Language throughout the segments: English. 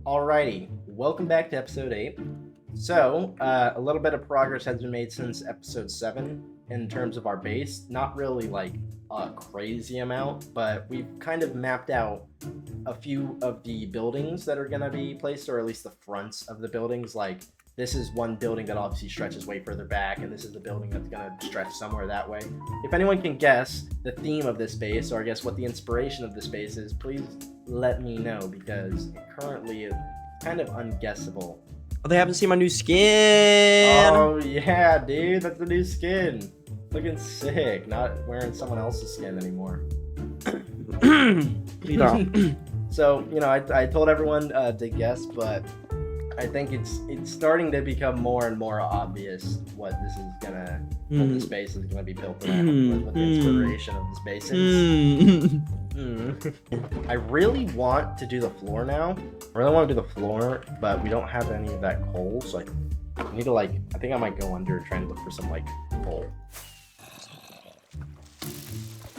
Alrighty, welcome back to episode 8. So, a little bit of progress has been made since episode 7 in terms of our base. Not really like a crazy amount, but we've kind of mapped out a few of the buildings that are going to be placed, or at least the fronts of the buildings. Like, this is one building that obviously stretches way further back, and this is the building that's going to stretch somewhere that way. If anyone can guess the theme of this base, or I guess what the inspiration of this base is, please let me know, because currently it's kind of unguessable. Oh, they haven't seen my new skin. Oh yeah, dude, that's the new skin. Looking sick. Not wearing someone else's skin anymore. So, you know, I told everyone to guess, but I think it's starting to become more and more obvious what this is gonna, what this base is gonna be built around, what the inspiration of this base is. I really want to do the floor now. I really want to do the floor, but we don't have any of that coal, so I need to I think I might go under and try and look for some coal.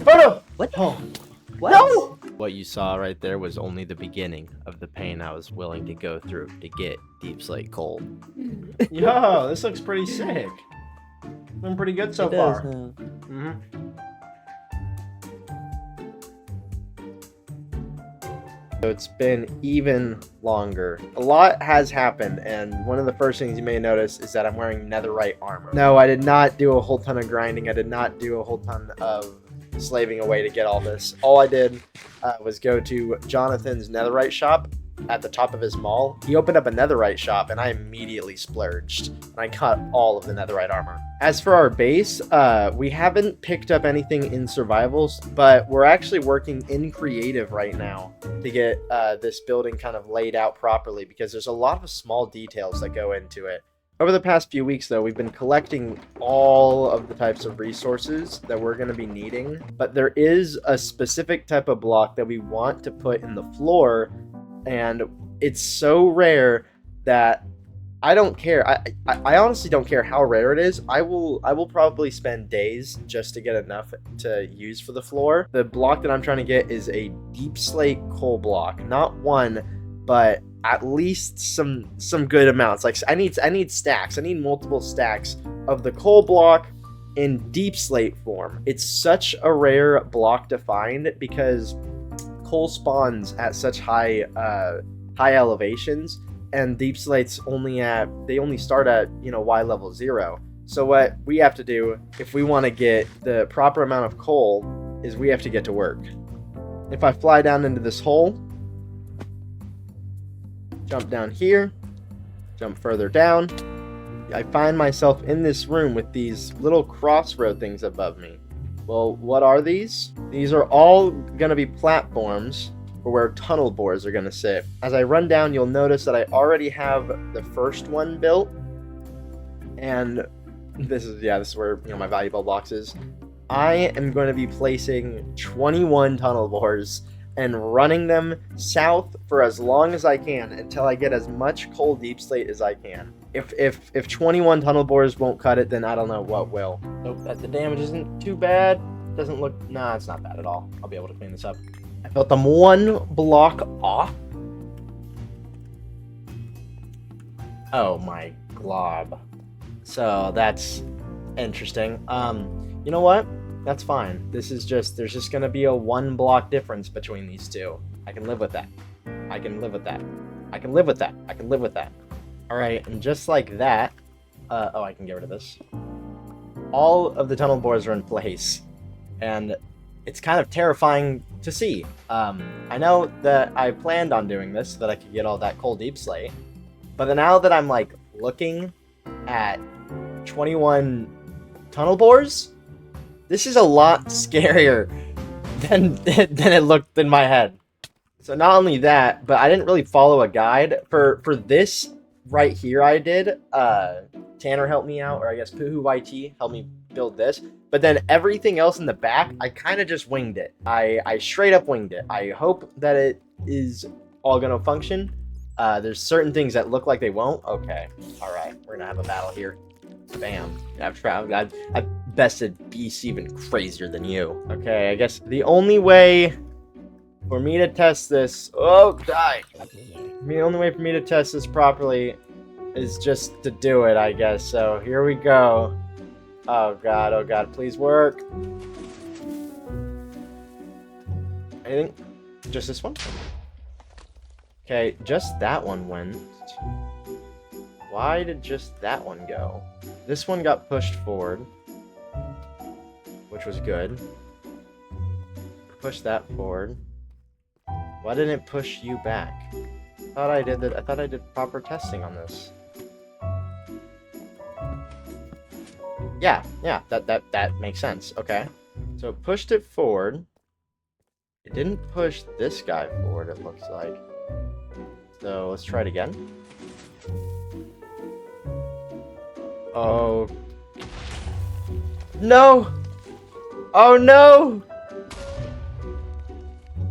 Oh no! What? Oh. What? No! What you saw right there was only the beginning of the pain I was willing to go through to get deep slate coal. Yo, this looks pretty sick. Been pretty good so far. So it's been even longer. A lot has happened, and one of the first things you may notice is that I'm wearing netherite armor. No, I did not do a whole ton of grinding. I did not do a whole ton of slaving away to get all this. All I did was go to Jonathan's netherite shop at the top of his mall. He opened up a netherite shop, and I immediately splurged, and I got all of the netherite armor. As for our base, we haven't picked up anything in survivals, but we're actually working in creative right now to get this building kind of laid out properly, because there's a lot of small details that go into it. Over the past few weeks, though, we've been collecting all of the types of resources that we're going to be needing, but there is a specific type of block that we want to put in the floor, and it's so rare that I don't care. I honestly don't care how rare it is. I will probably spend days just to get enough to use for the floor. The block that I'm trying to get is a deep slate coal block, not one, but at least some good amounts. Like I need stacks. I need multiple stacks of the coal block in deep slate form. It's such a rare block to find because coal spawns at such high elevations, and deep slates only start at Y level 0. So what we have to do if we want to get the proper amount of coal is we have to get to work. If I fly down into this hole, jump down here, jump further down, I find myself in this room with these little crossroad things above me. Well, what are these? These are all going to be platforms for where tunnel boars are going to sit. As I run down, you'll notice that I already have the first one built, and this is where my valuable box is. I am going to be placing 21 tunnel boars and running them south for as long as I can until I get as much coal deep slate as I can. If 21 tunnel boars won't cut it, then I don't know what will. Nope, the damage isn't too bad. Doesn't look, nah, it's not bad at all. I'll be able to clean this up. I built them one block off. Oh my glob. So that's interesting. You know what? That's fine. There's just gonna be a 1 block difference between these two. I can live with that. I can live with that. I can live with that. I can live with that. Alright, and just like that, I can get rid of this. All of the tunnel boars are in place, and it's kind of terrifying to see. I know that I planned on doing this so that I could get all that coal deep slate, but then now that I'm looking at 21 tunnel boars, this is a lot scarier than it looked in my head. So not only that, but I didn't really follow a guide for this right here. I did. Tanner helped me out, or I guess Puhu YT helped me build this. But then everything else in the back, I kind of just winged it. I straight up winged it. I hope that it is all gonna function. There's certain things that look like they won't. Okay, all right, we're gonna have a battle here. Bam. I've bested beasts even crazier than you. Okay, I guess the only way for me to test this... Oh, die. The only way for me to test this properly is just to do it, I guess. So here we go. Oh god, please work. Anything? Just this one? Okay, just that one went. Why did just that one go? This one got pushed forward, which was good. Push that forward. Why didn't it push you back? I thought I did proper testing on this. Yeah, that makes sense. Okay. So it pushed it forward. It didn't push this guy forward, it looks like. So let's try it again. Oh. No! Oh no!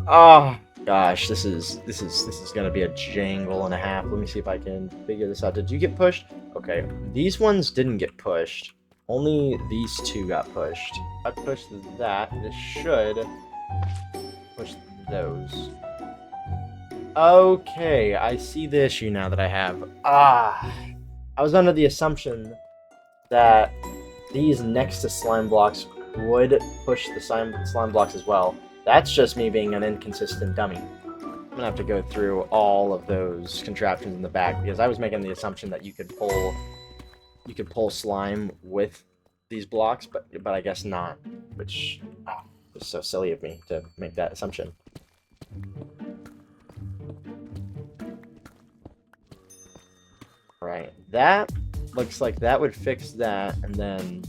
Oh gosh, this is gonna be a jangle and a half. Let me see if I can figure this out. Did you get pushed? Okay, these ones didn't get pushed. Only these two got pushed. I pushed that. This should push those. Okay, I see the issue now that I have. I was under the assumption that these next to slime blocks would push the slime blocks as well. That's just me being an inconsistent dummy. I'm gonna have to go through all of those contraptions in the back because I was making the assumption that you could pull slime with these blocks, but I guess not, which was so silly of me to make that assumption. Right, that looks like that would fix that, and then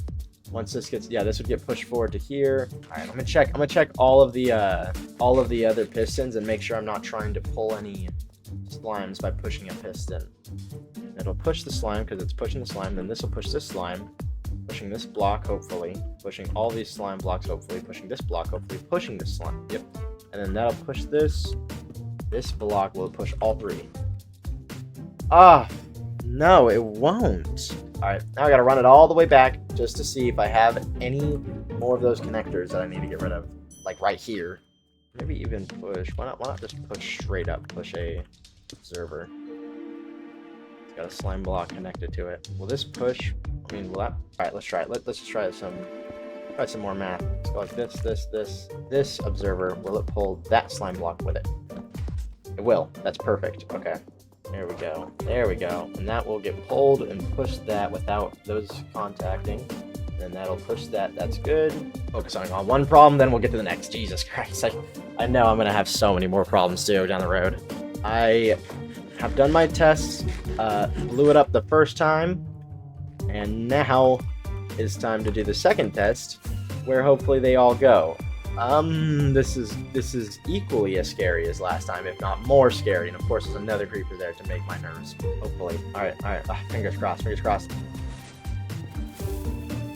once this gets, yeah, this would get pushed forward to here. All right, I'm gonna check all of the other pistons and make sure I'm not trying to pull any slimes by pushing a piston. It'll push the slime because it's pushing the slime. Then this will push this slime, pushing this block hopefully, pushing all these slime blocks hopefully, pushing this block hopefully, pushing this slime. Yep, and then that'll push this. This block will push all three. No, it won't. Alright, now I gotta run it all the way back just to see if I have any more of those connectors that I need to get rid of. Like right here. Maybe even push. Why not just push straight up? Push a observer. It's got a slime block connected to it. Will this push? I mean, will that? Alright, let's try it. Let's just try some more math. Let's go like this. This observer, will it pull that slime block with it? It will. That's perfect. Okay. There we go. There we go. And that will get pulled and push that without those contacting. And that'll push that. That's good. Focusing on one problem, then we'll get to the next. Jesus Christ. I know I'm going to have so many more problems too down the road. I have done my tests, blew it up the first time, and now it's time to do the second test, where hopefully they all go. This is equally as scary as last time, if not more scary. And of course, there's another creeper there to make my nerves. Hopefully. All right. Fingers crossed.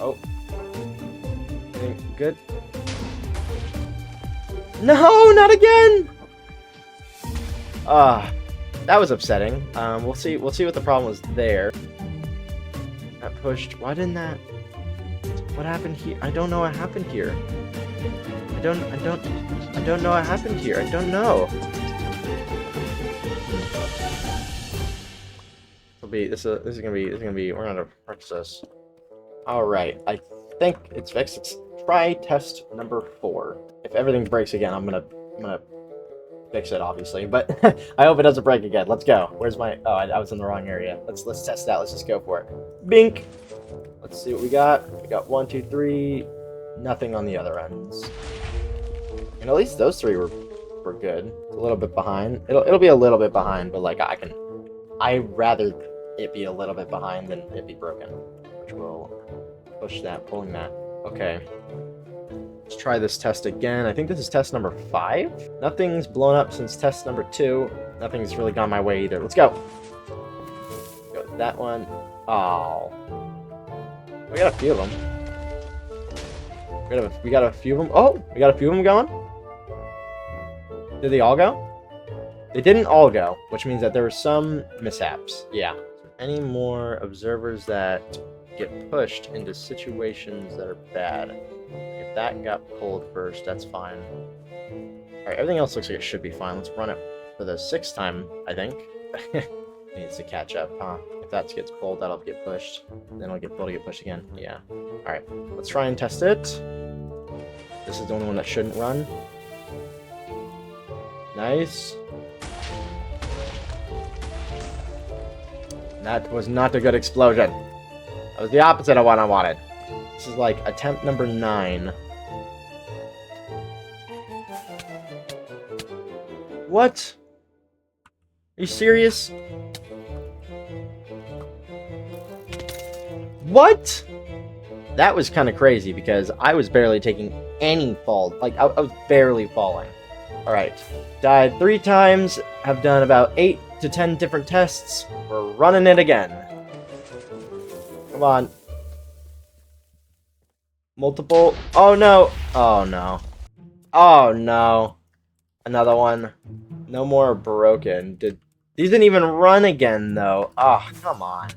Oh. Anything good? No, not again. That was upsetting. We'll see what the problem was there. That pushed. Why didn't that? What happened here? I don't know what happened here. I don't know what happened here. I don't know. This is gonna be. We're gonna practice this. All right. I think it's fixed. Let's try test number 4. If everything breaks again, I'm gonna fix it, obviously. But I hope it doesn't break again. Let's go. Where's my? Oh, I was in the wrong area. Let's test that. Let's just go for it. Bink. Let's see what we got. We got 1, 2, 3. Nothing on the other ends. And at least those 3 were good. It's a little bit behind. It'll be a little bit behind, but like I'd rather it be a little bit behind than it be broken, which will push that, pulling that. Okay. Let's try this test again. I think this is test number 5. Nothing's blown up since test number 2. Nothing's really gone my way either. Let's go. Go with that one. Oh. We got a few of them. We got a few of them. Oh, we got a few of them going. Did they all go? They didn't all go, which means that there were some mishaps. Yeah. Any more observers that get pushed into situations that are bad? If that got pulled first, that's fine. Alright, everything else looks like it should be fine. Let's run it for the 6th time, I think. needs to catch up, huh? If that gets pulled, that'll get pushed. Then it'll get pulled to get pushed again. Yeah. Alright, let's try and test it. This is the only one that shouldn't run. Nice. That was not a good explosion. That was the opposite of what I wanted. This is like attempt number 9. What? Are you serious? What? That was kind of crazy because I was barely taking any fall. Like, I was barely falling. Alright. Died 3 times. Have done about 8 to 10 different tests. We're running it again. Come on. Multiple. Oh no. Oh no. Oh no. Another one. No more broken. These didn't even run again though. Ah, oh, come on.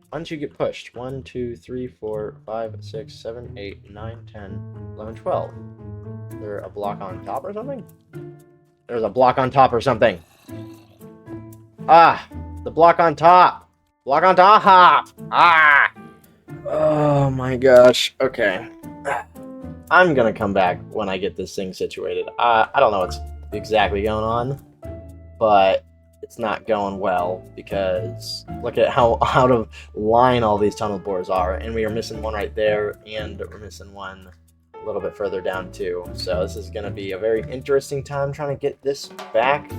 Why don't you get pushed? 1, 2, 3, 4, 5, 6, 7, 8, 9, 10, 11, 12. Is there a block on top or something? There's a block on top or something. Ah, the block on top. Block on top. Ah. Oh my gosh. Okay. I'm gonna come back when I get this thing situated. I don't know what's exactly going on, but it's not going well because look at how out of line all these tunnel bores are, and we are missing one right there, and we're missing one a little bit further down too. So this is gonna be a very interesting time trying to get this back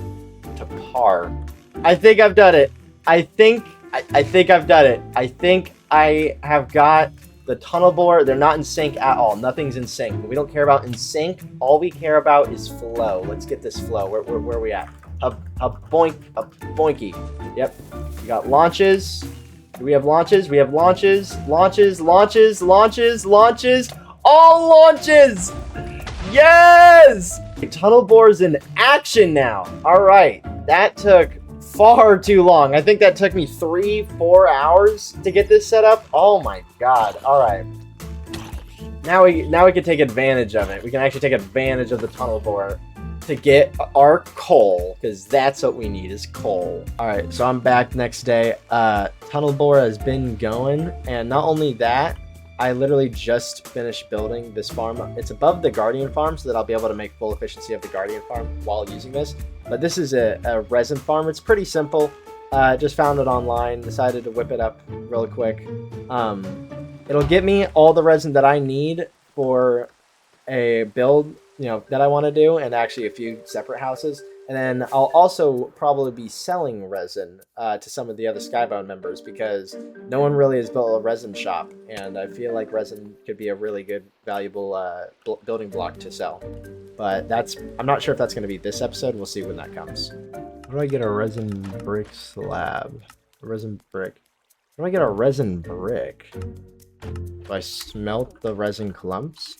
to par. I think I've done it. I think I've done it. I think I have got the tunnel bore. They're not in sync at all. Nothing's in sync. We don't care about in sync. All we care about is flow. Let's get this flow. Where are we at? A boinky. Yep. We got launches. Do we have launches? We have launches. Launches. All launches! Yes! Tunnel bores in action now. All right. That took far too long. I think that took me 3-4 hours to get this set up. Oh my god. All right. Now we can take advantage of it. We can actually take advantage of the tunnel bore to get our coal, because that's what we need is coal. All right, so I'm back next day. Tunnel bore has been going, and not only that, I literally just finished building this farm. It's above the Guardian farm, so that I'll be able to make full efficiency of the Guardian farm while using this. But this is a resin farm. It's pretty simple. Just found it online, decided to whip it up real quick. It'll get me all the resin that I need for a build, that I want to do, and actually a few separate houses. And then I'll also probably be selling resin to some of the other Skybound members because no one really has built a resin shop, and I feel like resin could be a really good, valuable building block to sell. But I'm not sure if that's going to be this episode. We'll see when that comes. How do I get a resin brick slab? A resin brick. How do I get a resin brick? Do I smelt the resin clumps?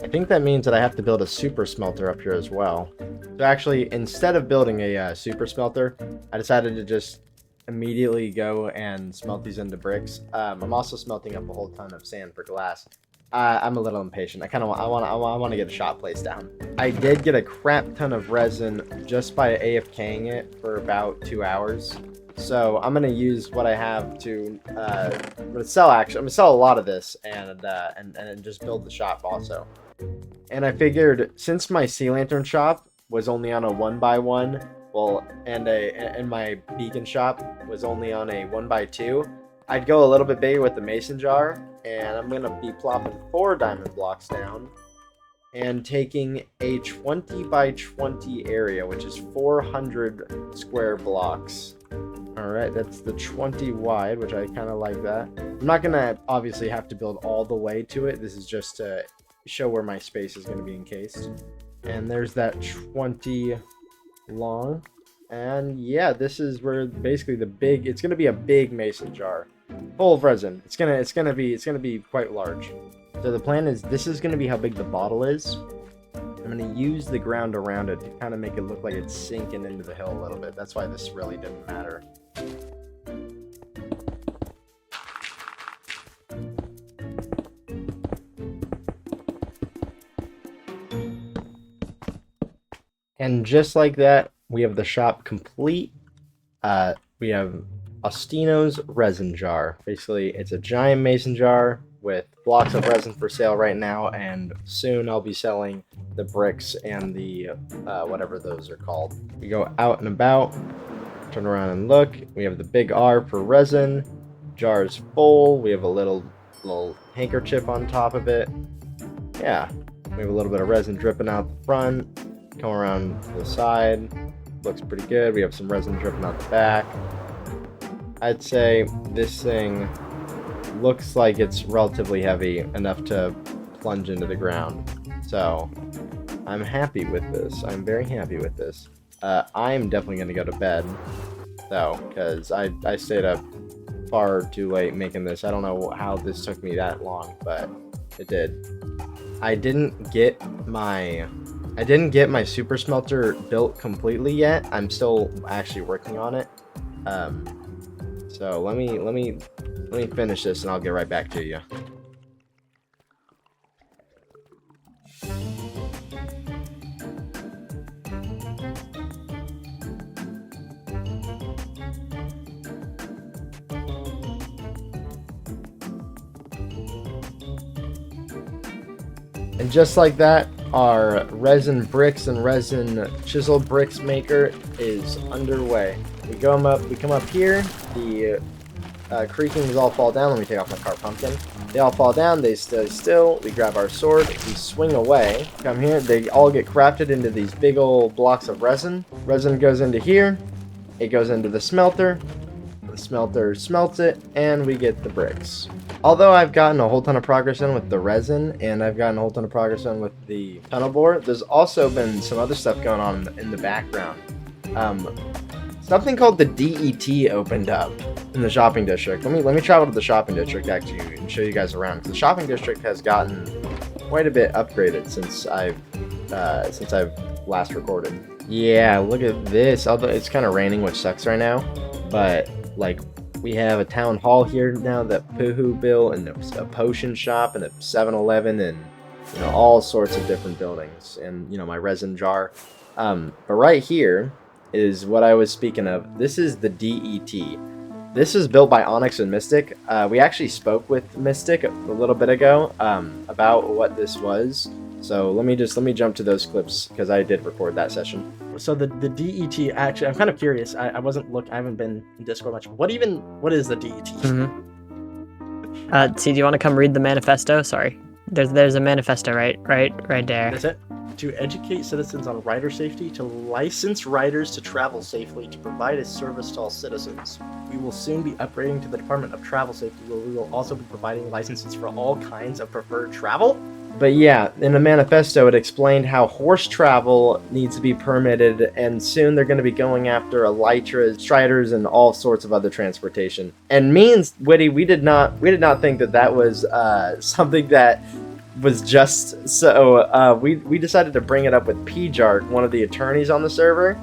I think that means that I have to build a super smelter up here as well. So actually, instead of building a super smelter, I decided to just immediately go and smelt these into bricks. I'm also smelting up a whole ton of sand for glass. I'm a little impatient. I want to get a shop place down. I did get a crap ton of resin just by AFKing it for about 2 hours. So I'm gonna use what I have to sell. Actually, I'm gonna sell a lot of this and just build the shop also. And I figured since my sea lantern shop was only on a 1x1, and my beacon shop was only on a 1x2, I'd go a little bit bigger with the mason jar, and I'm gonna be plopping 4 diamond blocks down and taking a 20x20 area, which is 400 square blocks. Alright, that's the 20 wide, which I kind of like that. I'm not going to obviously have to build all the way to it. This is just to show where my space is going to be encased. And there's that 20 long. And yeah, this is where basically it's going to be a big mason jar full of resin. It's going to be quite large. So the plan is this is going to be how big the bottle is. I'm going to use the ground around it to kind of make it look like it's sinking into the hill a little bit. That's why this really didn't matter. And just like that, we have the shop complete. We have Ostino's resin jar. Basically, it's a giant mason jar with blocks of resin for sale right now, and soon I'll be selling the bricks and the whatever those are called. We go out and about, turn around and look. We have the big R for resin. Jar is full. We have a little handkerchief on top of it. Yeah, we have a little bit of resin dripping out the front. Come around to the side. Looks pretty good. We have some resin dripping out the back. I'd say this thing looks like it's relatively heavy enough to plunge into the ground. So I'm happy with this. I'm very happy with this. I'm definitely going to go to bed, though, because I stayed up far too late making this. I don't know how this took me that long, but it did. I didn't get my super smelter built completely yet. I'm still actually working on it. So let me finish this and I'll get right back to you. And just like that, our resin bricks and resin chisel bricks maker is underway. We come up here, the creakings all fall down. Let me take off my cart pumpkin. They all fall down, they stay still. We grab our sword, we swing away. Come here, they all get crafted into these big old blocks of resin. Resin goes into here, it goes into the smelter. The smelter smelts it, and we get the bricks. Although I've gotten a whole ton of progress in with the resin, and I've gotten a whole ton of progress in with the tunnel bore, there's also been some other stuff going on in the background. Something called the DET opened up in the shopping district. Let me travel to the shopping district actually and show you guys around, because the shopping district has gotten quite a bit upgraded since I've last recorded. Yeah, look at this. Although it's kind of raining, which sucks right now, but like, we have a town hall here now that Poohoo built, and a potion shop, and a 7-Eleven, and all sorts of different buildings, and my resin jar. But right here is what I was speaking of. This is the DET. This is built by Onyx and Mystic. We actually spoke with Mystic a little bit ago about what this was. So let me jump to those clips because I did record that session. So the DET, actually, I'm kind of curious. I haven't been in Discord much. What is the DET? Mm-hmm. Do you want to come read the manifesto? Sorry, there's a manifesto right there. That's it. To educate citizens on rider safety, to license riders to travel safely, to provide a service to all citizens. We will soon be upgrading to the Department of Travel Safety, where we will also be providing licenses for all kinds of preferred travel. But yeah, in the manifesto, it explained how horse travel needs to be permitted, and soon they're going to be going after elytras, striders, and all sorts of other transportation. And me and Witty, we did not think that was something that was just so. We decided to bring it up with PJark, one of the attorneys on the server,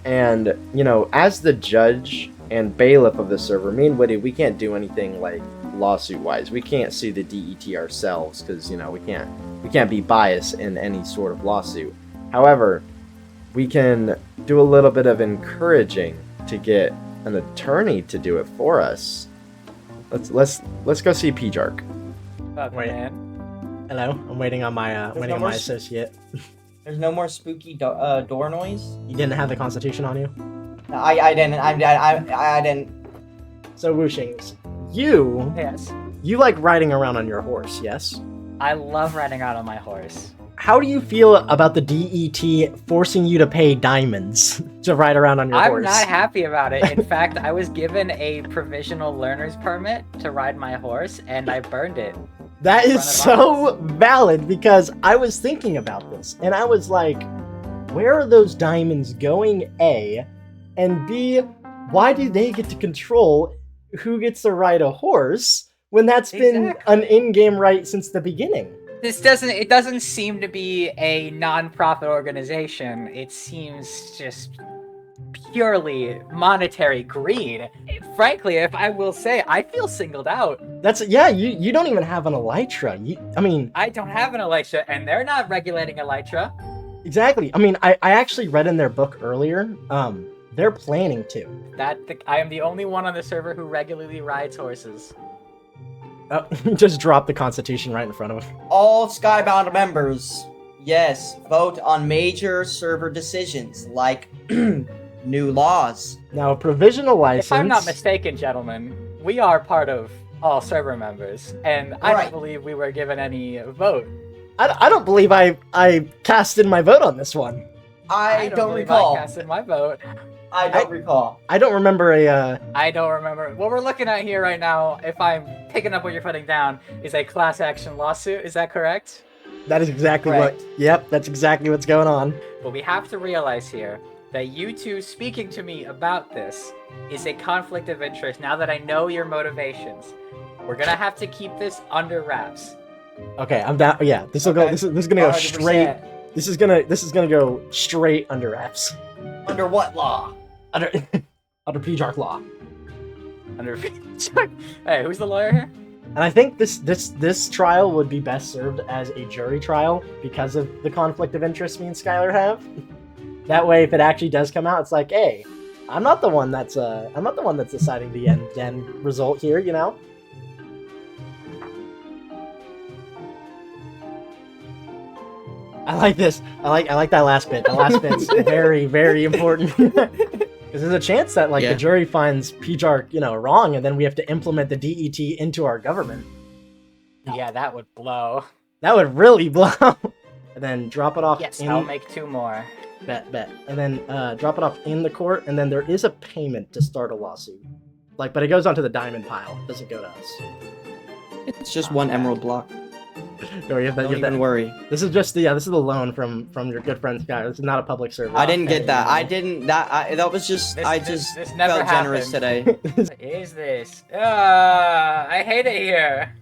and as the judge and bailiff of the server, me and Witty, we can't do anything like lawsuit wise. We can't sue the DET ourselves because we can't be biased in any sort of lawsuit. However, we can do a little bit of encouraging to get an attorney to do it for us. Let's go see PJark. Wait. Hello, I'm waiting on my associate. There's no more spooky door noise. You didn't have the Constitution on you? No, I didn't. So Wushings, you Yes. You like riding around on your horse, yes? I love riding out on my horse. How do you feel about the DET forcing you to pay diamonds to ride around on your horse? I'm not happy about it. In fact, I was given a provisional learner's permit to ride my horse, and I burned it. That is so valid, because I was thinking about this, and I was like, where are those diamonds going, A? And B, why do they get to control who gets to ride a horse when that's been an in-game right since the beginning? It doesn't seem to be a non-profit organization. It seems just purely monetary greed. Frankly, if I will say, I feel singled out. You don't even have an elytra. I don't have an elytra, and they're not regulating elytra. Exactly. I actually read in their book earlier, They're planning to. I am the only one on the server who regularly rides horses. Oh, just drop the Constitution right in front of him. All Skybound members, yes, vote on major server decisions like new laws. Now, a provisional license. If I'm not mistaken, gentlemen, we are part of all server members, and I Right. don't believe we were given any vote. I don't believe I casted my vote on this one. I don't believe recall. I casted my vote. I don't recall. I don't remember a. I don't remember. What we're looking at here right now, if I'm picking up what you're putting down, is a class action lawsuit. Is that correct? That is exactly Correct. what. Yep, that's exactly what's going on. But we have to realize here that you two speaking to me about this is a conflict of interest. Now that I know your motivations, we're gonna have to keep this under wraps. Okay, I'm down. Yeah, this will go. Okay. This is gonna go 100%. straight. This is gonna go straight under wraps. Under what law? Under under PJARC law. Under Hey, who's the lawyer here? And I think this trial would be best served as a jury trial because of the conflict of interest me and Skylar have. That way, if it actually does come out, it's like, hey, I'm not the one that's deciding the end result here, you know. I like this. I like that last bit. That last bit's very, very important. Because there's a chance that the jury finds PJARC, wrong, and then we have to implement the DET into our government. Yeah, that would blow. That would really blow. And then drop it off. Yes, in, I'll make 2 more. bet. And then drop it off in the court, and then there is a payment to start a lawsuit. But it goes onto the diamond pile. It doesn't go to us. It's just one emerald block. No, you have that. Don't You have that. even worry. This is just this is the loan from your good friend Sky. This is not a public service. I didn't get that. I didn't. That was just. This never felt generous happened. today. What is this? I hate it here.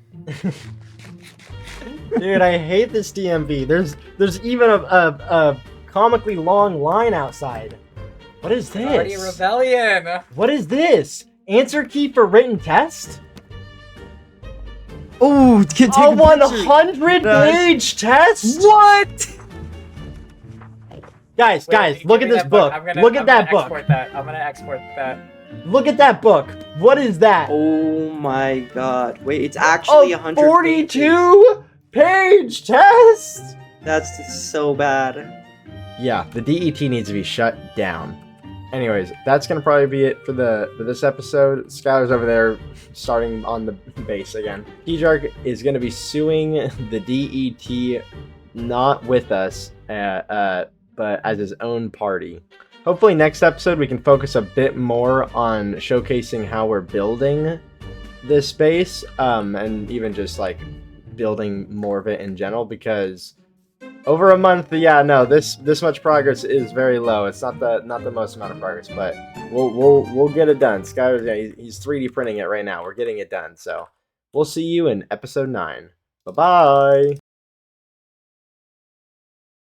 Dude, I hate this DMV. There's even a comically long line outside. What is Already this? rebellion. What is this? Answer key for written test? Oh, take A 100-page test? What? Guys, Wait, look give at me this that book. Look at that book. Export that. I'm gonna export that. Look at that book. What is that? Oh my god! Wait, it's actually 100 pages. 42-page test? That's so bad. Yeah, the DET needs to be shut down. Anyways, that's gonna probably be it for this episode. Skylar's over there starting on the base again. PJARC is gonna be suing the DET, not with us, but as his own party. Hopefully next episode we can focus a bit more on showcasing how we're building this base, and even just building more of it in general, because over a month, this much progress is very low. It's not the most amount of progress, but we'll get it done. Skylar's he's 3D printing it right now. We're getting it done. So we'll see you in episode 9. Bye bye.